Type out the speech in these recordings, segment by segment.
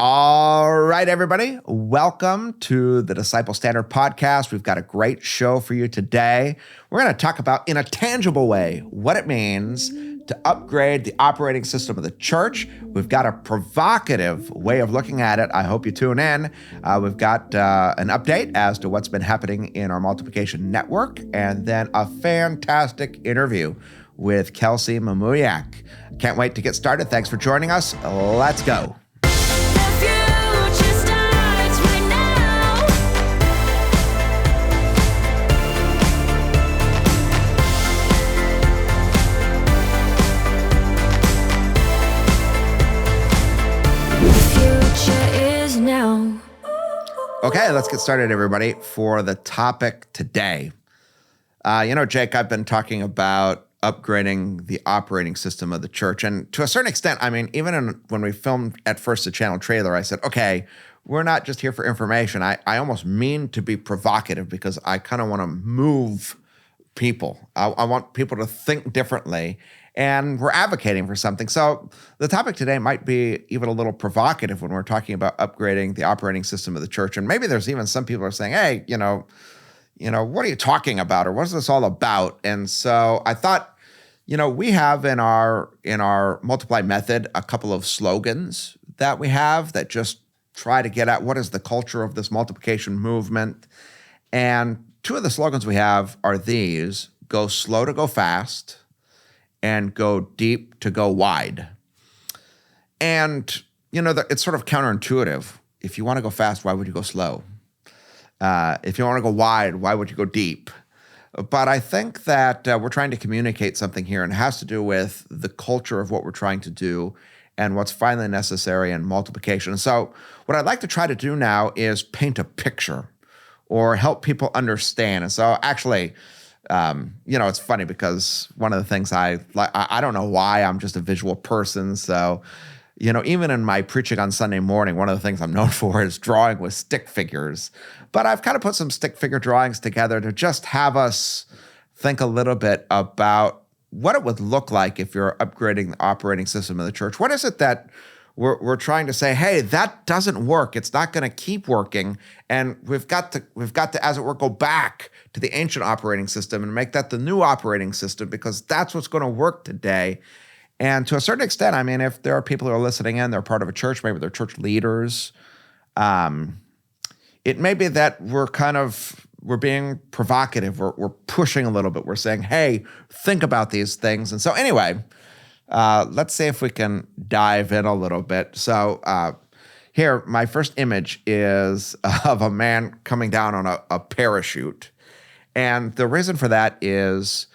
All right, everybody. Welcome to the Disciple Standard Podcast. We've got a great show for you today. We're going to talk about, in a tangible way, what it means to upgrade the operating system of the church. We've got a provocative way of looking at it. I hope you tune in. We've got an update as to what's been happening in our multiplication network, and then a fantastic interview with Kelsey Mamuyac. Can't wait to get started. Thanks for joining us. Let's go. Okay, let's get started, everybody, for the topic today. Jake, I've been talking about upgrading the operating system of the church. And to a certain extent, even when we filmed at first the channel trailer, I said, okay, we're not just here for information. I almost mean to be provocative because I kind of want to move people. I want people to think differently. And we're advocating for something. So the topic today might be even a little provocative when we're talking about upgrading the operating system of the church. And maybe there's even some people are saying, hey, what are you talking about? Or what is this all about? And so I thought, we have in our Multiply method a couple of slogans that we have that just try to get at what is the culture of this multiplication movement. And two of the slogans we have are these: go slow to go fast, and go deep to go wide. And, it's sort of counterintuitive. If you want to go fast, why would you go slow? If you want to go wide, why would you go deep? But I think that we're trying to communicate something here, and it has to do with the culture of what we're trying to do and what's finally necessary in multiplication. So what I'd like to try to do now is paint a picture or help people understand. And so actually, it's funny because one of the things I don't know why, I'm just a visual person. So, even in my preaching on Sunday morning, one of the things I'm known for is drawing with stick figures. But I've kind of put some stick figure drawings together to just have us think a little bit about what it would look like if you're upgrading the operating system of the church. What is it that we're trying to say, hey, that doesn't work. It's not going to keep working. And we've got to, as it were, go back to the ancient operating system and make that the new operating system, because that's what's going to work today. And to a certain extent, if there are people who are listening in, they're part of a church, maybe they're church leaders. It may be that we're being provocative. We're pushing a little bit. We're saying, hey, think about these things. And so anyway, let's see if we can dive in a little bit. So here, my first image is of a man coming down on a parachute. And the reason for that is,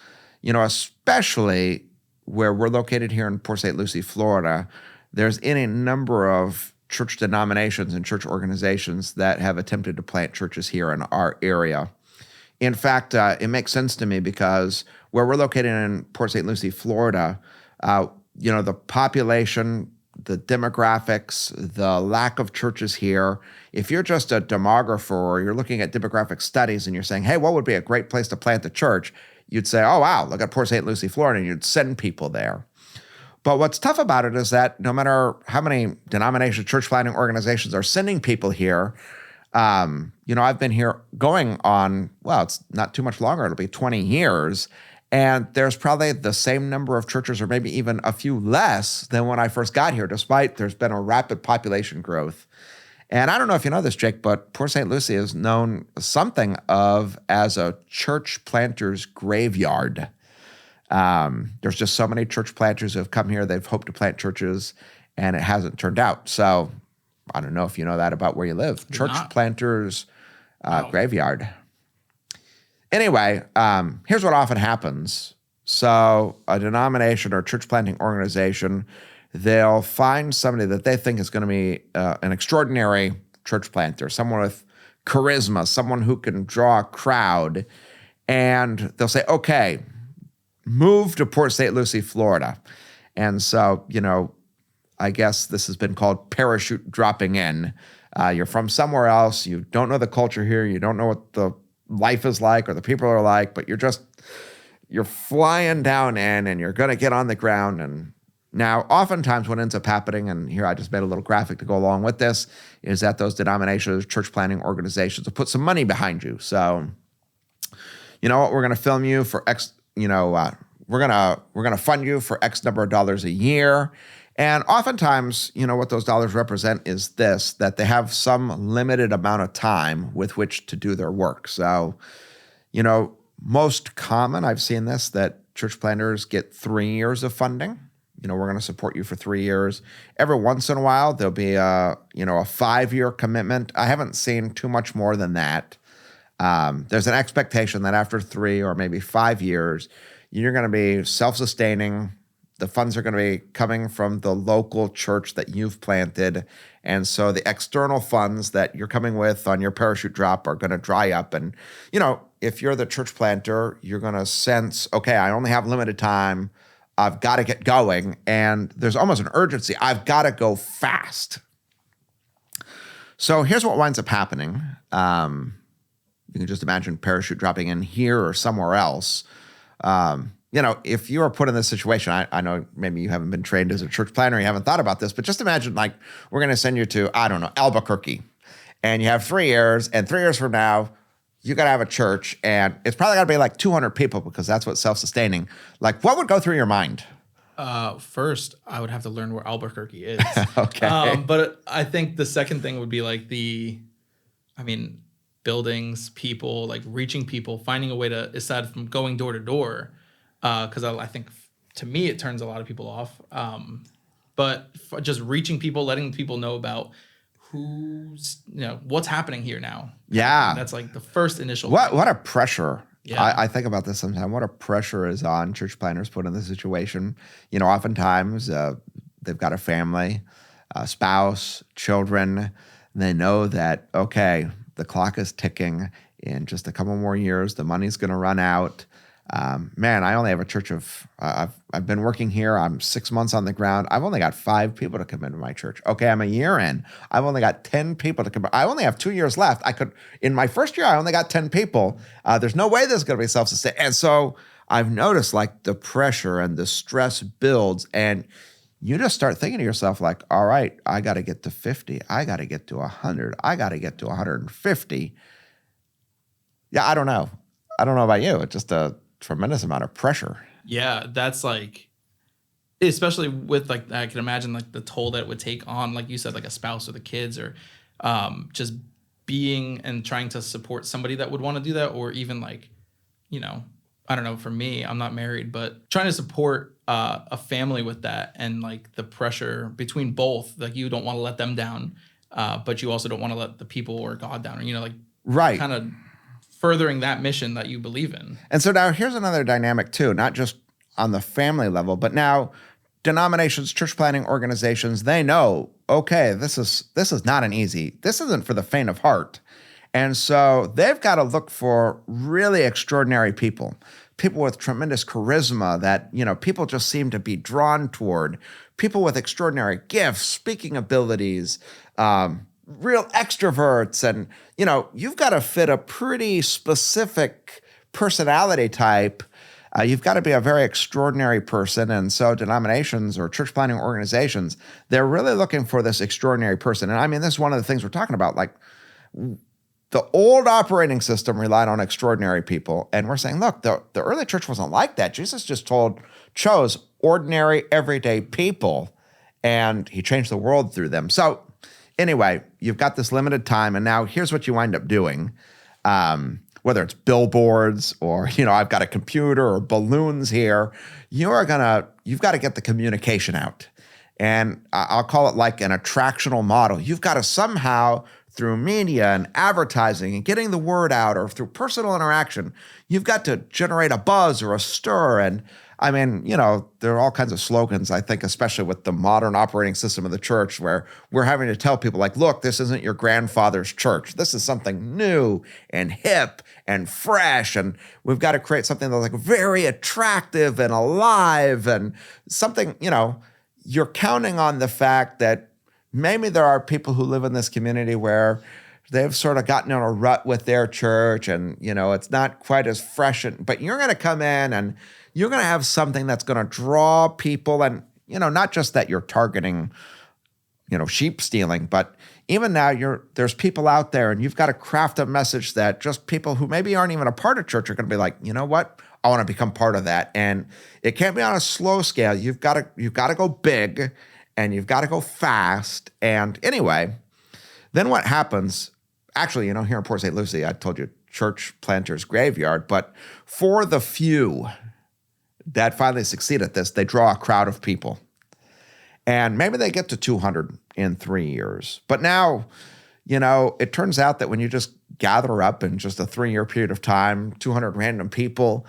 especially where we're located here in Port St. Lucie, Florida, there's any number of church denominations and church organizations that have attempted to plant churches here in our area. In fact, it makes sense to me because where we're located in Port St. Lucie, Florida, the population, the demographics, the lack of churches here. If you're just a demographer or you're looking at demographic studies and you're saying, hey, what would be a great place to plant a church? You'd say, oh, wow, look at Port St. Lucie, Florida, and you'd send people there. But what's tough about it is that no matter how many denomination church planting organizations are sending people here, I've been here going on, it's not too much longer, it'll be 20 years, and there's probably the same number of churches or maybe even a few less than when I first got here, despite there's been a rapid population growth. And I don't know if you know this, Jake, but Port St. Lucie is known something of as a church planter's graveyard. There's just so many church planters who have come here, they've hoped to plant churches, and it hasn't turned out. So I don't know if you know that about where you live. Church planters graveyard. Anyway, here's what often happens. So a denomination or church planting organization, they'll find somebody that they think is going to be an extraordinary church planter, someone with charisma, someone who can draw a crowd, and they'll say, okay, move to Port St. Lucie, Florida. And so, I guess this has been called parachute dropping in. You're from somewhere else. You don't know the culture here. You don't know what the life is like or the people are like, but you're flying down in and you're going to get on the ground and Now, oftentimes what ends up happening, and here I just made a little graphic to go along with this, is that those denominations, church planting organizations will put some money behind you. So, you know what, we're going to film you for X, we're gonna fund you for X number of dollars a year. And oftentimes, what those dollars represent is this, that they have some limited amount of time with which to do their work. So, most common, I've seen this, that church planters get 3 years of funding. We're going to support you for 3 years. Every once in a while, there'll be a 5-year commitment. I haven't seen too much more than that. There's an expectation that after 3 or maybe 5 years, you're going to be self-sustaining. The funds are going to be coming from the local church that you've planted. And so the external funds that you're coming with on your parachute drop are going to dry up. And, if you're the church planter, you're going to sense, okay, I only have limited time. I've got to get going. And there's almost an urgency. I've got to go fast. So here's what winds up happening. You can just imagine parachute dropping in here or somewhere else. If you are put in this situation, I know maybe you haven't been trained as a church planter, you haven't thought about this, but just imagine we're going to send you to, Albuquerque, and you have 3 years, and 3 years from now, you got to have a church, and it's probably got to be 200 people because that's what's self-sustaining. What would go through your mind? First, I would have to learn where Albuquerque is. Okay. But I think the second thing would be buildings, people, reaching people, finding a way to, aside from going door to door, because I think to me it turns a lot of people off. But just reaching people, letting people know about who's, what's happening here now. Yeah. That's the first initial. What a pressure. Yeah. I think about this sometimes. What a pressure is on church planners put in this situation. Oftentimes they've got a family, a spouse, children. And they know that, okay, the clock is ticking. In just a couple more years, the money's going to run out. I only have a church of, I've been working here. I'm 6 months on the ground. I've only got 5 people to come into my church. Okay, I'm a year in. I've only got 10 people to come. I only have 2 years left. In my first year, I only got 10 people. There's no way this is going to be self-sustained. And so I've noticed the pressure and the stress builds, and you just start thinking to yourself all right, I got to get to 50. I got to get to 100. I got to get to 150. Yeah, I don't know. I don't know about you. It's just a tremendous amount of pressure. Yeah, that's especially with I can imagine the toll that it would take on, like you said, a spouse or the kids, or just being and trying to support somebody that would want to do that, or even I don't know, for me, I'm not married, but trying to support a family with that, and the pressure between both, you don't want to let them down, but you also don't want to let the people or God down, or right, kind of furthering that mission that you believe in. And so now here's another dynamic too, not just on the family level, but now denominations, church planting organizations, they know, okay, this is not this isn't for the faint of heart. And so they've got to look for really extraordinary people with tremendous charisma that, people just seem to be drawn toward, people with extraordinary gifts, speaking abilities, real extroverts. And, you've got to fit a pretty specific personality type. You've got to be a very extraordinary person. And so denominations or church planting organizations, they're really looking for this extraordinary person. And this is one of the things we're talking about. The old operating system relied on extraordinary people. And we're saying, look, the early church wasn't like that. Jesus just chose ordinary, everyday people, and he changed the world through them. So anyway, you've got this limited time, and now here's what you wind up doing. Whether it's billboards or, I've got a computer or balloons here, you've got to get the communication out. And I'll call it an attractional model. You've got to somehow, through media and advertising and getting the word out, or through personal interaction, you've got to generate a buzz or a stir. And there are all kinds of slogans, I think, especially with the modern operating system of the church, where we're having to tell people look, this isn't your grandfather's church. This is something new and hip and fresh. And we've got to create something that's very attractive and alive, and something, you're counting on the fact that maybe there are people who live in this community where they've sort of gotten in a rut with their church, and, it's not quite as fresh. But you're going to come in and you're going to have something that's going to draw people. And not just that you're targeting, sheep stealing, but even now there's people out there and you've got to craft a message that just people who maybe aren't even a part of church are going to be like, you know what? I want to become part of that. And it can't be on a slow scale. You've got to go big and you've got to go fast. And anyway, then what happens, actually, here in Port St. Lucie, I told you, church planters graveyard, but for the few that finally succeed at this, they draw a crowd of people. And maybe they get to 200 in 3 years. But now, it turns out that when you just gather up in just a 3-year period of time, 200 random people,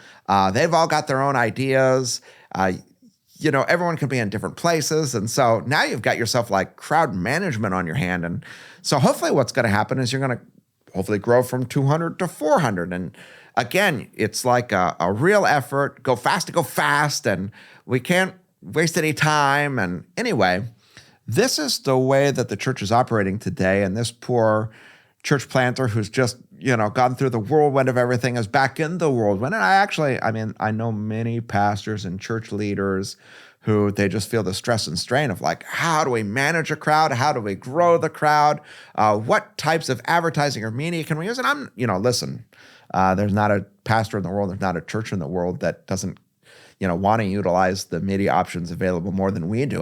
they've all got their own ideas. Everyone can be in different places. And so now you've got yourself like crowd management on your hand. And so hopefully what's going to happen is you're going to hopefully grow from 200 to 400. And again, it's like a real effort. Go fast. And we can't waste any time. And anyway, this is the way that the church is operating today. And this poor church planter who's just, gone through the whirlwind of everything is back in the whirlwind. And I know many pastors and church leaders who they just feel the stress and strain of like, how do we manage a crowd? How do we grow the crowd? What types of advertising or media can we use? And listen, there's not a pastor in the world, there's not a church in the world that doesn't, want to utilize the media options available more than we do.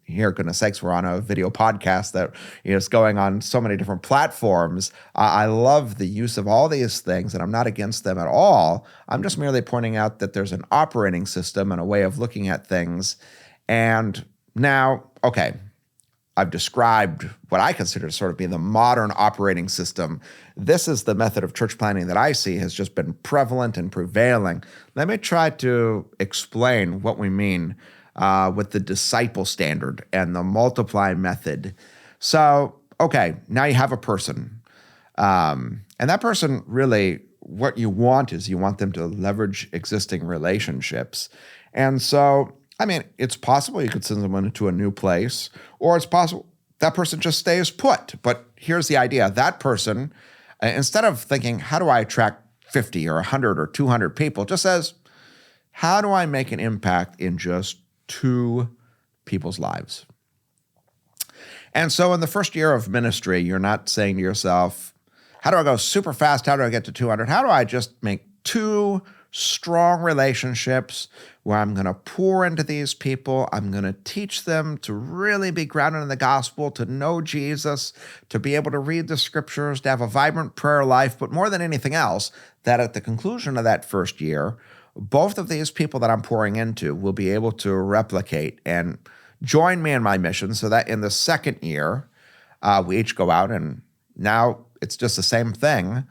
Here, goodness sakes, we're on a video podcast that is going on so many different platforms. I love the use of all these things, and I'm not against them at all. I'm just merely pointing out that there's an operating system and a way of looking at things. And now, okay, I've described what I consider to sort of be the modern operating system. This is the method of church planning that I see has just been prevalent and prevailing. Let me try to explain what we mean with the disciple standard and the multiply method. So, okay, now you have a person. And that person really, what you want is you want them to leverage existing relationships. And so, it's possible you could send someone to a new place, or it's possible that person just stays put. But here's the idea. That person, instead of thinking, how do I attract 50 or 100 or 200 people, just says, how do I make an impact in just 2 people's lives? And so in the first year of ministry, you're not saying to yourself, how do I go super fast? How do I get to 200? How do I just make 2 strong relationships where I'm going to pour into these people. I'm going to teach them to really be grounded in the gospel, to know Jesus, to be able to read the scriptures, to have a vibrant prayer life, but more than anything else, that at the conclusion of that first year, both of these people that I'm pouring into will be able to replicate and join me in my mission so that in the second year, we each go out and now it's just the same thing.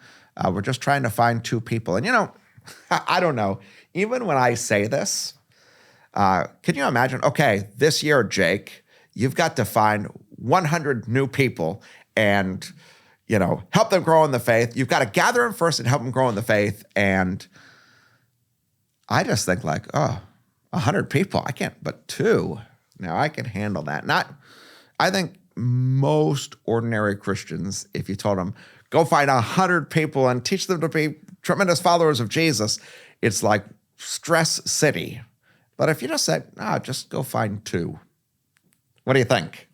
We're just trying to find 2 people. And I don't know. Even when I say this, can you imagine, okay, this year, Jake, you've got to find 100 new people and, help them grow in the faith. You've got to gather them first and help them grow in the faith. And I just think 100 people, I can't, but 2. Now I can handle that. I think most ordinary Christians, if you told them, go find 100 people and teach them to be tremendous followers of Jesus, it's like stress city. But if you just say, just go find 2. What do you think?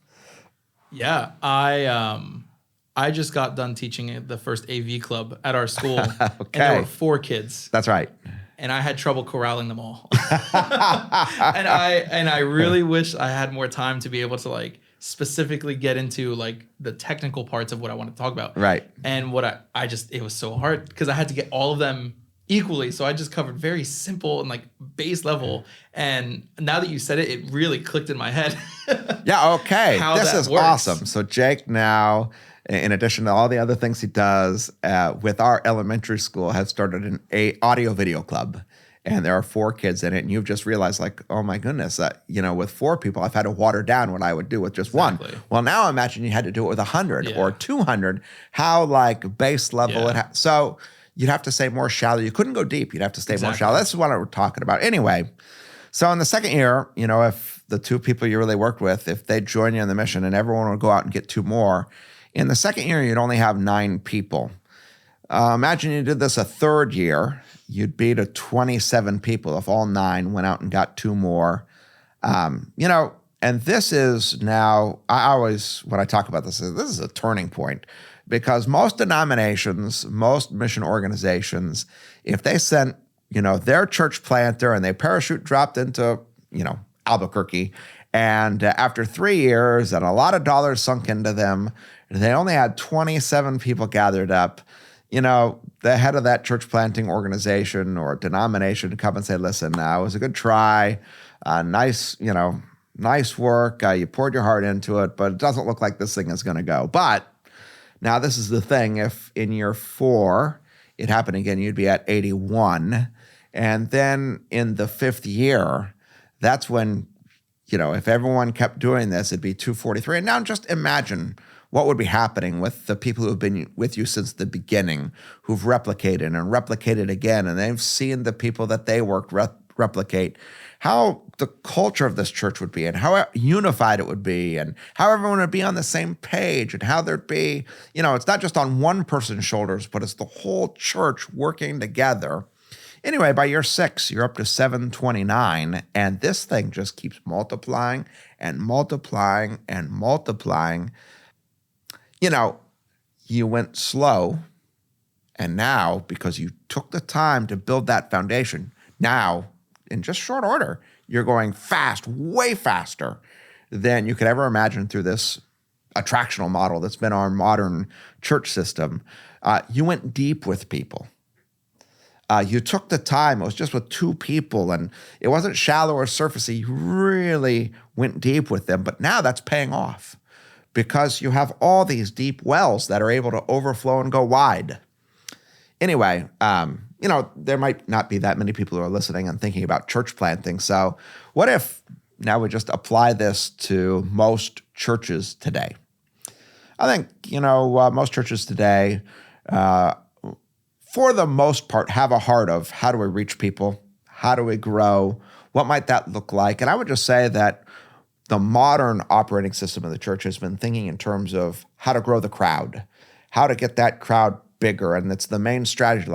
Yeah, I just got done teaching at the first AV club at our school. Okay. And there were 4 kids. That's right. And I had trouble corralling them all. and I really wish I had more time to be able to specifically get into the technical parts of what I want to talk about. Right. And what it was so hard because I had to get all of them equally. So I just covered very simple and base level. And now that you said it, it really clicked in my head. Yeah. Okay. This is works. Awesome. So Jake now, in addition to all the other things he does with our elementary school, has started an audio video club. And there are 4 kids in it. And you've just realized oh my goodness, with 4 people, I've had to water down what I would do with just 1. Well, now imagine you had to do it with 100 or 200. How base level so you'd have to stay more shallow. You couldn't go deep. You'd have to stay more shallow. That's what we're talking about. Anyway, so in the second year, if the 2 people you really worked with, if they join you in the mission and everyone would go out and get 2 more, in the second year, you'd only have 9 people. Imagine you did this a third year. You'd be to 27 people if all 9 went out and got 2 more. And this is now, I always, when I talk about this is a turning point, because most denominations, most mission organizations, if they sent, their church planter and they parachute dropped into, Albuquerque, and after 3 years and a lot of dollars sunk into them, they only had 27 people gathered up. The head of that church planting organization or denomination to come and say, listen, it was a good try, nice work. You poured your heart into it, but it doesn't look like this thing is going to go. But now this is the thing. If in year 4 it happened again, you'd be at 81. And then in the 5th year, that's when, if everyone kept doing this, it'd be 243. And now just imagine what would be happening with the people who have been with you since the beginning, who've replicated and replicated again, and they've seen the people that they worked replicate, how the culture of this church would be and how unified it would be and how everyone would be on the same page and how there'd be, it's not just on one person's shoulders, but it's the whole church working together. Anyway, by year 6, you're up to 729, and this thing just keeps multiplying and multiplying and multiplying. You went slow, and now, because you took the time to build that foundation, now, in just short order, you're going fast, way faster than you could ever imagine through this attractional model that's been our modern church system. You went deep with people. You took the time. It was just with 2 people, and it wasn't shallow or surfacey. You really went deep with them, but now that's paying off because you have all these deep wells that are able to overflow and go wide. Anyway, there might not be that many people who are listening and thinking about church planting. So what if now we just apply this to most churches today? I think, most churches today, for the most part, have a heart of how do we reach people? How do we grow? What might that look like? And I would just say that the modern operating system of the church has been thinking in terms of how to grow the crowd, how to get that crowd bigger. And it's the main strategy,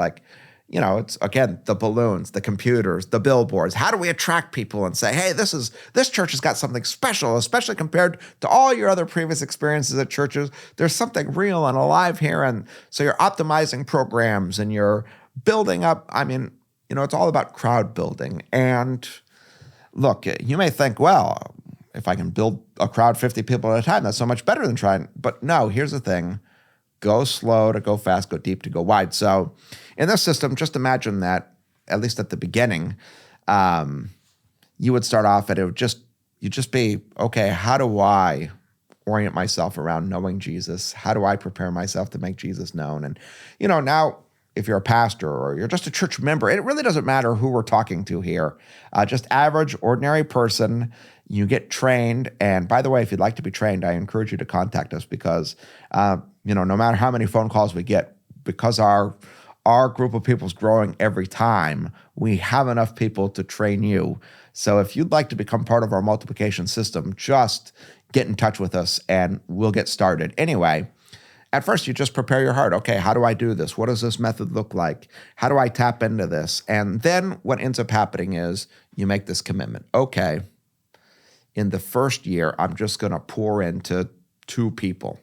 it's, again, the balloons, the computers, the billboards. How do we attract people and say, hey, this church has got something special, especially compared to all your other previous experiences at churches. There's something real and alive here. And so you're optimizing programs and you're building up. It's all about crowd building. And look, you may think, well, if I can build a crowd 50 people at a time, that's so much better than trying. But no, here's the thing. Go slow to go fast, go deep to go wide. So in this system, just imagine that, at least at the beginning, you would start off and you'd just be, okay, how do I orient myself around knowing Jesus? How do I prepare myself to make Jesus known? And, now if you're a pastor or you're just a church member, it really doesn't matter who we're talking to here. Just average, ordinary person, you get trained. And by the way, if you'd like to be trained, I encourage you to contact us because, no matter how many phone calls we get, because our group of people is growing every time, we have enough people to train you. So if you'd like to become part of our multiplication system, just get in touch with us and we'll get started. Anyway, at first you just prepare your heart. Okay, how do I do this? What does this method look like? How do I tap into this? And then what ends up happening is you make this commitment. Okay, in the first year, I'm just going to pour into 2 people.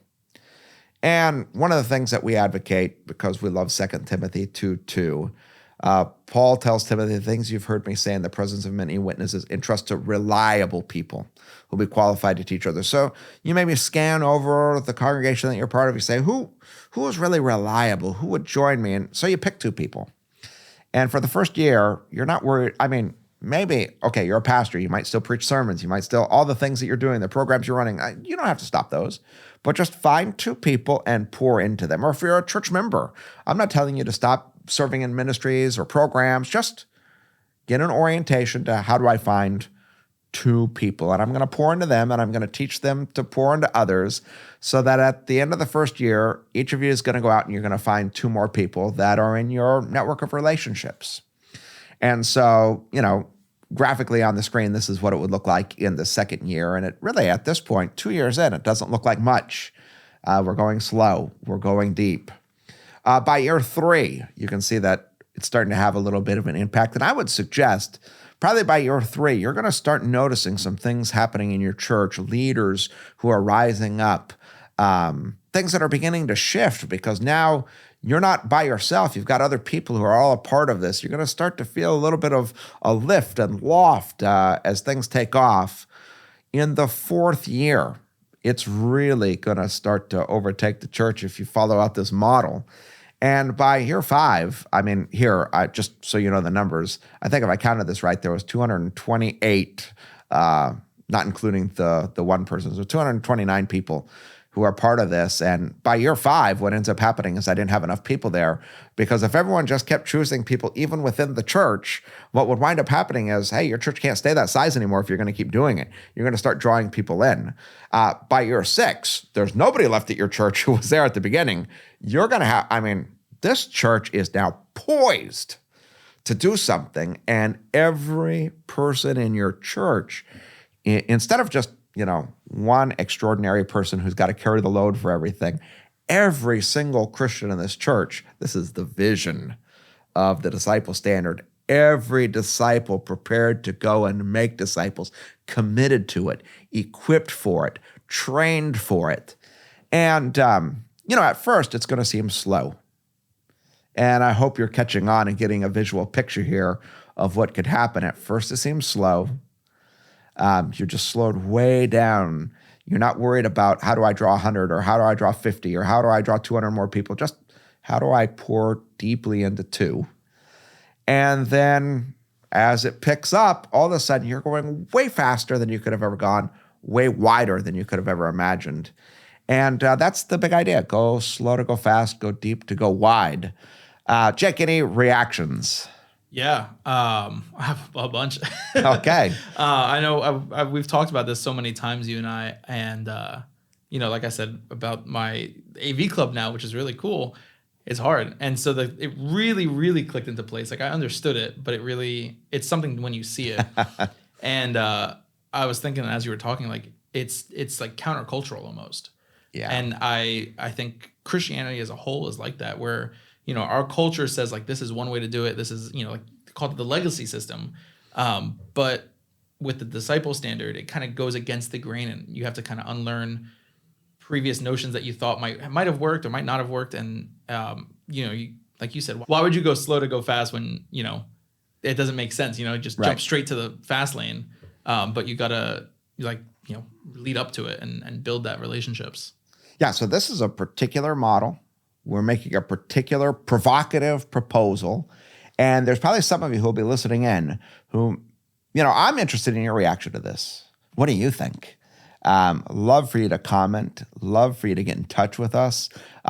And one of the things that we advocate, because we love 2 Timothy 2:2, Paul tells Timothy, the things you've heard me say in the presence of many witnesses, entrust to reliable people who will be qualified to teach others. So you maybe scan over the congregation that you're part of. You say, who is really reliable? Who would join me? And so you pick 2 people. And for the first year, you're not worried. Maybe, okay, you're a pastor. You might still preach sermons. You might still, all the things that you're doing, the programs you're running, you don't have to stop those. But just find 2 people and pour into them. Or if you're a church member, I'm not telling you to stop serving in ministries or programs. Just get an orientation to how do I find 2 people. And I'm going to pour into them and I'm going to teach them to pour into others so that at the end of the first year, each of you is going to go out and you're going to find 2 more people that are in your network of relationships. And so, graphically on the screen, this is what it would look like in the second year. And it really, at this point, 2 years in, it doesn't look like much. We're going slow. We're going deep. By year 3, you can see that it's starting to have a little bit of an impact. And I would suggest probably by year 3, you're going to start noticing some things happening in your church, leaders who are rising up, things that are beginning to shift because now you're not by yourself. You've got other people who are all a part of this. You're going to start to feel a little bit of a lift and loft as things take off. In the 4th year, it's really going to start to overtake the church if you follow out this model. And by year 5, just so you know the numbers, I think if I counted this right, there was 228, not including the one person, so 229 people who are part of this. And by year 5, what ends up happening is I didn't have enough people there, because if everyone just kept choosing people even within the church, what would wind up happening is, hey, your church can't stay that size anymore if you're going to keep doing it. You're going to start drawing people in. By year 6, there's nobody left at your church who was there at the beginning. You're going to have, this church is now poised to do something, and every person in your church, instead of just one extraordinary person who's got to carry the load for everything, every single Christian in this church, this is the vision of the disciple standard. Every disciple prepared to go and make disciples, committed to it, equipped for it, trained for it. And, at first it's going to seem slow. And I hope you're catching on and getting a visual picture here of what could happen. At first it seems slow. You're just slowed way down. You're not worried about how do I draw 100 or how do I draw 50 or how do I draw 200 more people. Just how do I pour deeply into 2? And then as it picks up, all of a sudden you're going way faster than you could have ever gone, way wider than you could have ever imagined. And that's the big idea. Go slow to go fast, go deep to go wide. Jake, any reactions? Yeah, I have a bunch. Okay. I know we've talked about this so many times, you and I, and like I said about my AV club now, which is really cool. It's hard, and so it really, really clicked into place. Like I understood it, but it's something when you see it. And I was thinking as you were talking, like it's like countercultural almost. Yeah. And I think Christianity as a whole is like that, where our culture says like this is one way to do it. This is like called the legacy system, but with the disciple standard, it kind of goes against the grain, and you have to kind of unlearn previous notions that you thought might have worked or might not have worked. And like you said, why would you go slow to go fast when it doesn't make sense? Just jump straight to the fast lane, but you gotta lead up to it and build that relationships. Yeah. So this is a particular model. We're making a particular provocative proposal. And there's probably some of you who will be listening in who, I'm interested in your reaction to this. What do you think? Love for you to comment. Love for you to get in touch with us.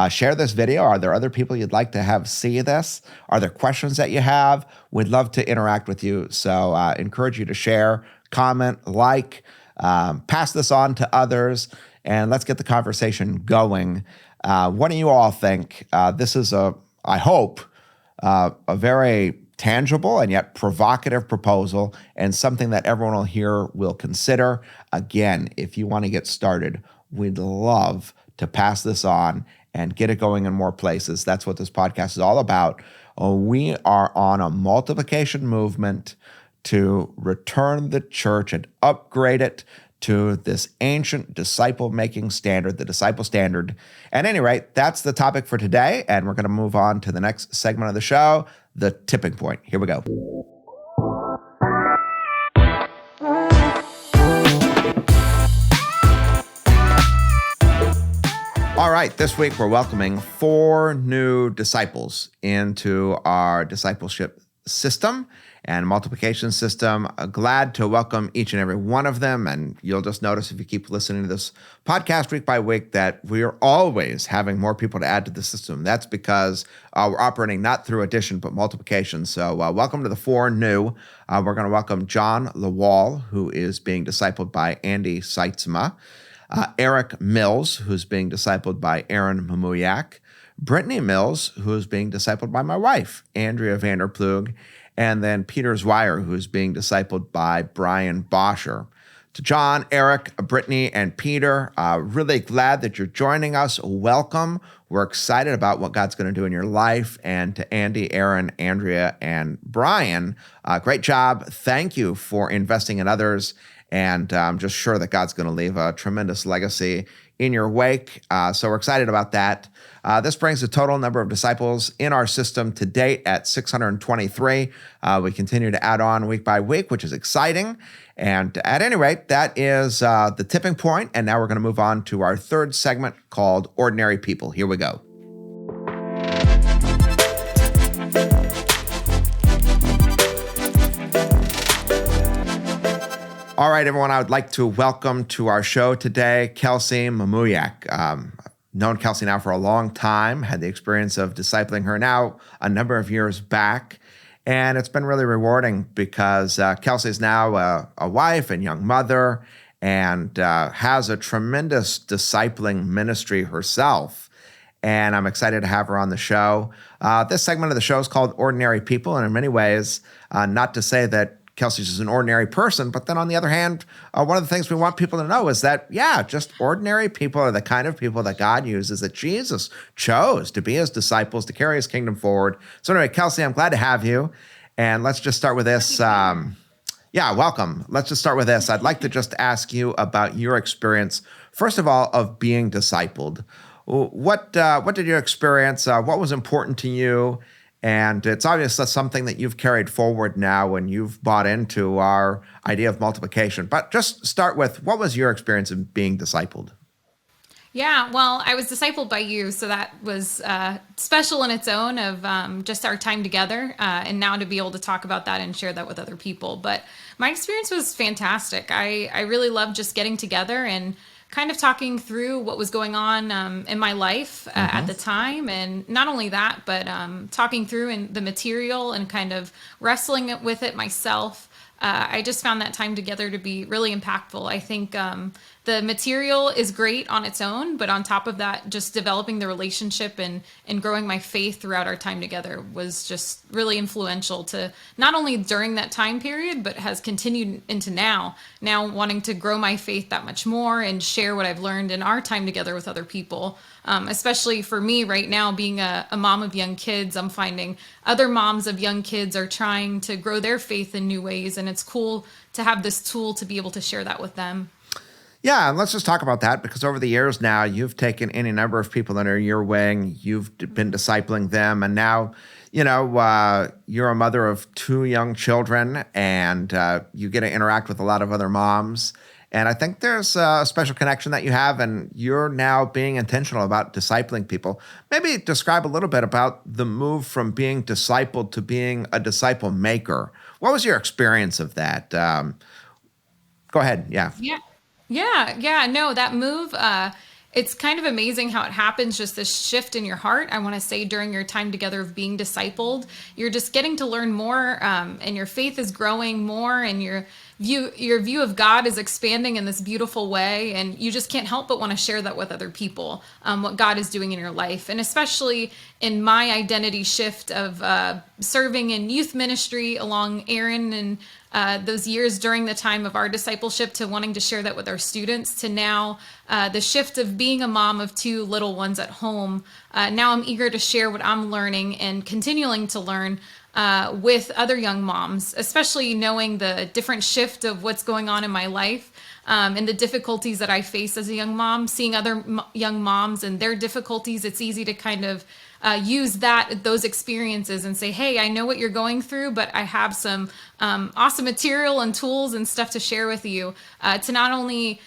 Share this video. Are there other people you'd like to have see this? Are there questions that you have? We'd love to interact with you. So encourage you to share, comment, like, pass this on to others, and let's get the conversation going. What do you all think? This is I hope, a very tangible and yet provocative proposal, and something that everyone will consider. Again, if you want to get started, we'd love to pass this on and get it going in more places. That's what this podcast is all about. We are on a multiplication movement to return the church and upgrade it to this ancient disciple-making standard, the disciple standard. At any rate, that's the topic for today, and we're going to move on to the next segment of the show, the tipping point. Here we go. All right, this week we're welcoming 4 new disciples into our discipleship system and multiplication system. Glad to welcome each and every one of them. And you'll just notice if you keep listening to this podcast week by week that we are always having more people to add to the system. That's because we're operating not through addition, but multiplication. So welcome to the 4 new. We're going to welcome John Lawal, who is being discipled by Andy Seitzma, Eric Mills, who's being discipled by Aaron Mamuyac, Brittany Mills, who is being discipled by my wife, Andrea Vanderplug, and then Peter Zweier, who is being discipled by Brian Boscher. To John, Eric, Brittany, and Peter, really glad that you're joining us. Welcome. We're excited about what God's going to do in your life. And to Andy, Aaron, Andrea, and Brian, great job. Thank you for investing in others. And I'm just sure that God's going to leave a tremendous legacy in your wake. So we're excited about that. This brings the total number of disciples in our system to date at 623. We continue to add on week by week, which is exciting. And at any rate, that is the tipping point. And now we're going to move on to our third segment called Ordinary People. Here we go. All right, everyone, I would like to welcome to our show today, Kelsey Mamuyac. I've known Kelsey now for a long time, had the experience of discipling her now a number of years back. And it's been really rewarding because Kelsey is now a wife and young mother and has a tremendous discipling ministry herself. And I'm excited to have her on the show. This segment of the show is called Ordinary People. And in many ways, not to say that Kelsey's just an ordinary person, but then on the other hand, one of the things we want people to know is that, just ordinary people are the kind of people that God uses, that Jesus chose to be his disciples, to carry his kingdom forward. So anyway, Kelsey, I'm glad to have you. And let's just start with this. Welcome. Let's just start with this. I'd like to just ask you about your experience, first of all, of being discipled. What did you experience? What was important to you? And it's obvious that's something that you've carried forward now and you've bought into our idea of multiplication. But just start with, what was your experience of being discipled? Yeah, well, I was discipled by you, so that was special in its own of just our time together, and now to be able to talk about that and share that with other people. But my experience was fantastic. I really loved just getting together and kind of talking through what was going on in my life at the time. And not only that, but talking through in the material and kind of wrestling with it myself. I just found that time together to be really impactful. I think the material is great on its own, but on top of that, just developing the relationship and growing my faith throughout our time together was just really influential to not only during that time period, but has continued into now wanting to grow my faith that much more and share what I've learned in our time together with other people. Especially for me right now, being a mom of young kids, I'm finding other moms of young kids are trying to grow their faith in new ways. And it's cool to have this tool to be able to share that with them. Yeah, and let's just talk about that, because over the years now, you've taken any number of people under your wing, you've been discipling them, and now, you're a mother of 2 young children, and you get to interact with a lot of other moms. And I think there's a special connection that you have, and you're now being intentional about discipling people. Maybe describe a little bit about the move from being discipled to being a disciple maker. What was your experience of that? Go ahead. Yeah. Yeah. No, that move, it's kind of amazing how it happens, just this shift in your heart. I want to say during your time together of being discipled, you're just getting to learn more, and your faith is growing more, and your view of God is expanding in this beautiful way, and you just can't help but want to share that with other people, what God is doing in your life. And especially in my identity shift of serving in youth ministry along Aaron and those years during the time of our discipleship, to wanting to share that with our students, to now the shift of being a mom of 2 little ones at home. Now I'm eager to share what I'm learning and continuing to learn with other young moms, especially knowing the different shift of what's going on in my life, and the difficulties that I face as a young mom, seeing other young moms and their difficulties. It's easy to kind of use those experiences and say, hey, I know what you're going through, but I have some awesome material and tools and stuff to share with you, to not only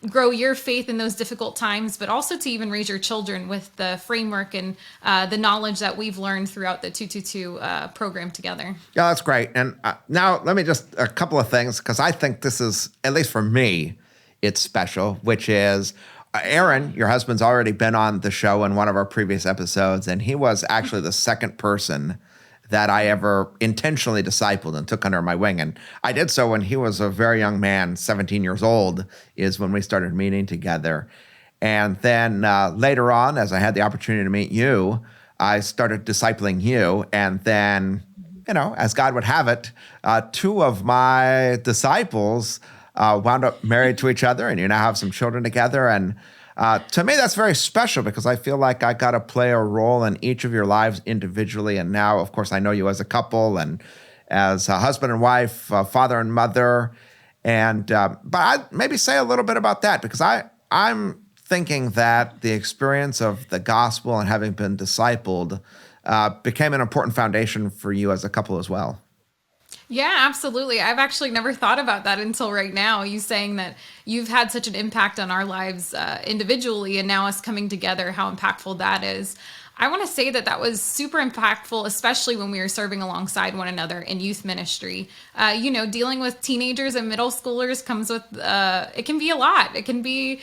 grow your faith in those difficult times, but also to even raise your children with the framework and the knowledge that we've learned throughout the 222 program together. Yeah, that's great. And now let me just, a couple of things, because I think this is, at least for me, it's special, which is Aaron, your husband's already been on the show in one of our previous episodes, and he was actually the second person that I ever intentionally discipled and took under my wing. And I did so when he was a very young man, 17 years old, is when we started meeting together. And then later on, as I had the opportunity to meet you, I started discipling you. And then, as God would have it, 2 of my disciples wound up married to each other, and you now have some children together. And to me, that's very special because I feel like I got to play a role in each of your lives individually. And now, of course, I know you as a couple and as a husband and wife, father and mother. And but I'd maybe say a little bit about that because I'm thinking that the experience of the gospel and having been discipled became an important foundation for you as a couple as well. Yeah, absolutely. I've actually never thought about that until right now. You saying that you've had such an impact on our lives individually, and now us coming together, how impactful that is. I want to say that that was super impactful, especially when we were serving alongside one another in youth ministry. Dealing with teenagers and middle schoolers comes with, it can be a lot. It can be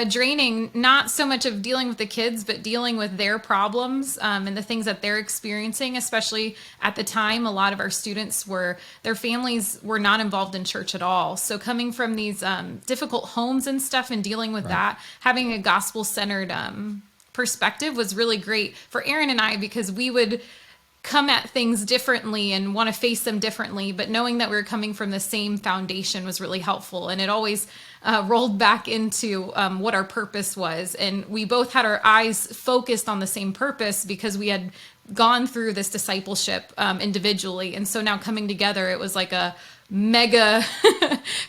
draining, not so much of dealing with the kids, but dealing with their problems and the things that they're experiencing, especially at the time. A lot of our students their families were not involved in church at all. So coming from these difficult homes and stuff and dealing with that, having a gospel-centered perspective was really great for Aaron and I because we would come at things differently and want to face them differently, but knowing that we were coming from the same foundation was really helpful. And it always rolled back into what our purpose was. And we both had our eyes focused on the same purpose because we had gone through this discipleship individually. And so now coming together, it was like a mega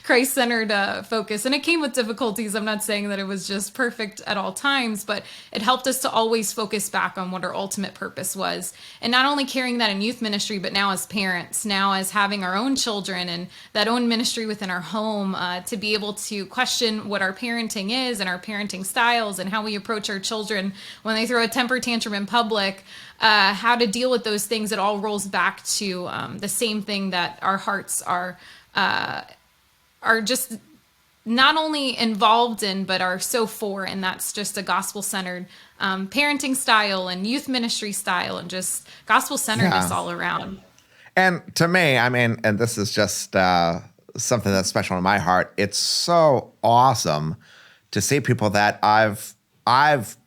Christ-centered focus. And it came with difficulties. I'm not saying that it was just perfect at all times, but it helped us to always focus back on what our ultimate purpose was. And not only carrying that in youth ministry, but now as parents, now as having our own children and that own ministry within our home, to be able to question what our parenting is and our parenting styles and how we approach our children when they throw a temper tantrum in public, how to deal with those things. It all rolls back to the same thing that our hearts are just not only involved in, but are so for, and that's just a gospel-centered parenting style and youth ministry style and just gospel-centeredness all around. And to me, I mean, and this is just something that's special in my heart, it's so awesome to see people that I've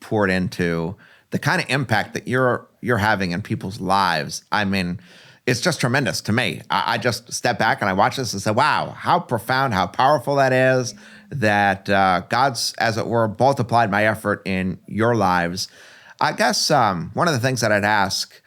poured into, the kind of impact that you're having in people's lives. I mean, it's just tremendous to me. I just step back and I watch this and say, wow, how profound, how powerful that is, that God's, as it were, multiplied my effort in your lives. I guess one of the things that I'd ask,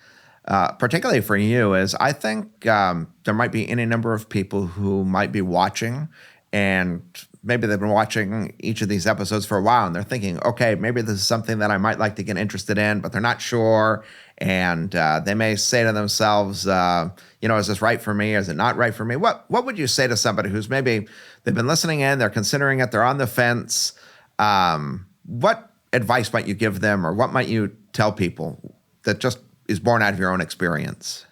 particularly for you, is I think there might be any number of people who might be watching, and maybe they've been watching each of these episodes for a while and they're thinking, okay, maybe this is something that I might like to get interested in, but they're not sure. And they may say to themselves, is this right for me? Is it not right for me? What would you say to somebody who's maybe they've been listening in, they're considering it, they're on the fence? What advice might you give them, or what might you tell people that just is born out of your own experience?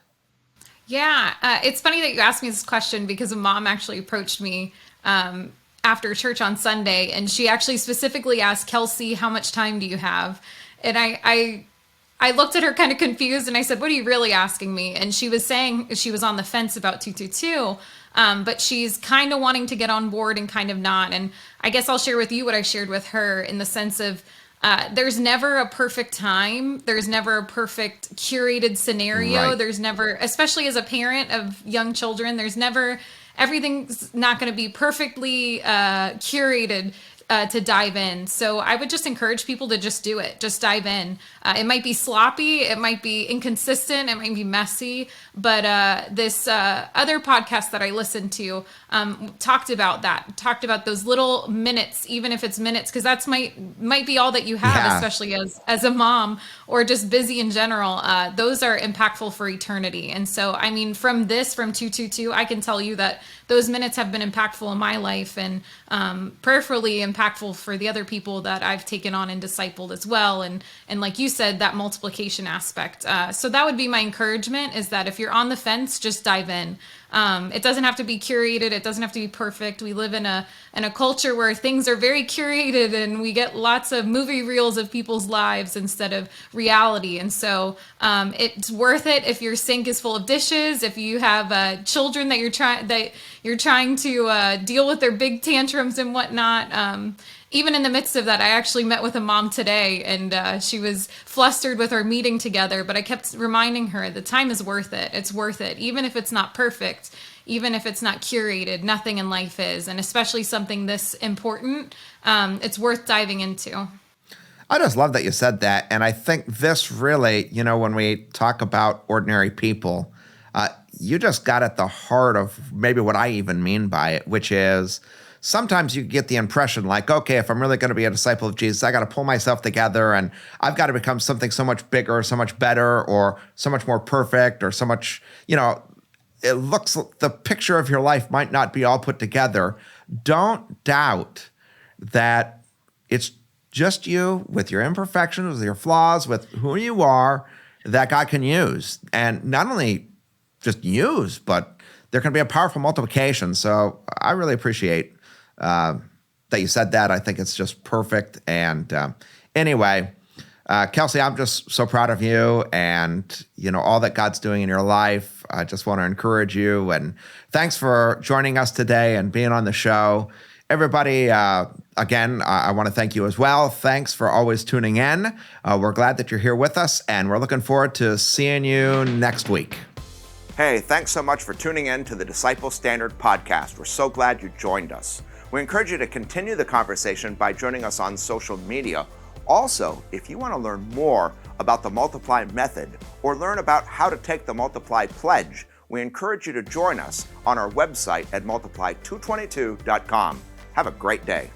Yeah, it's funny that you asked me this question because a mom actually approached me after church on Sunday, and she actually specifically asked, Kelsey, how much time do you have? And I looked at her kind of confused, and I said, what are you really asking me? And she was saying she was on the fence about 222, but she's kind of wanting to get on board and kind of not. And I guess I'll share with you what I shared with her in the sense of there's never a perfect time. There's never a perfect curated scenario. Right. There's never, especially as a parent of young children, everything's not going to be perfectly curated to dive in. So I would just encourage people to just do it. Just dive in. It might be sloppy. It might be inconsistent. It might be messy. But this other podcast that I listened to talked about that. Talked about those little minutes, even if it's minutes, because that's might be all that you have, especially as a mom or just busy in general. Those are impactful for eternity. And so, I mean, from 222, I can tell you that those minutes have been impactful in my life and prayerfully impactful for the other people that I've taken on and discipled as well. And like you said, that multiplication aspect. So that would be my encouragement, is that if you're on the fence, just dive in. It doesn't have to be curated. It doesn't have to be perfect. We live in a culture where things are very curated and we get lots of movie reels of people's lives instead of reality. And so it's worth it if your sink is full of dishes, if you have children that you're trying to deal with their big tantrums and whatnot. even in the midst of that, I actually met with a mom today, and she was flustered with our meeting together, but I kept reminding her the time is worth it. It's worth it. Even if it's not perfect, even if it's not curated, nothing in life is, and especially something this important, it's worth diving into. I just love that you said that. And I think this really, when we talk about ordinary people, you just got at the heart of maybe what I even mean by it, which is sometimes you get the impression like, okay, if I'm really going to be a disciple of Jesus, I got to pull myself together and I've got to become something so much bigger, so much better, or so much more perfect, or so much, it looks, the picture of your life might not be all put together. Don't doubt that it's just you with your imperfections, with your flaws, with who you are, that God can use. And not only just use, but there can be a powerful multiplication. So I really appreciate that you said that. I think it's just perfect. And anyway, Kelsey, I'm just so proud of you and, all that God's doing in your life. I just want to encourage you. And thanks for joining us today and being on the show. Everybody, again, I want to thank you as well. Thanks for always tuning in. We're glad that you're here with us, and we're looking forward to seeing you next week. Hey, thanks so much for tuning in to the Disciple Standard podcast. We're so glad you joined us. We encourage you to continue the conversation by joining us on social media. Also, if you want to learn more about the Multiply method or learn about how to take the Multiply pledge, we encourage you to join us on our website at multiply222.com. Have a great day.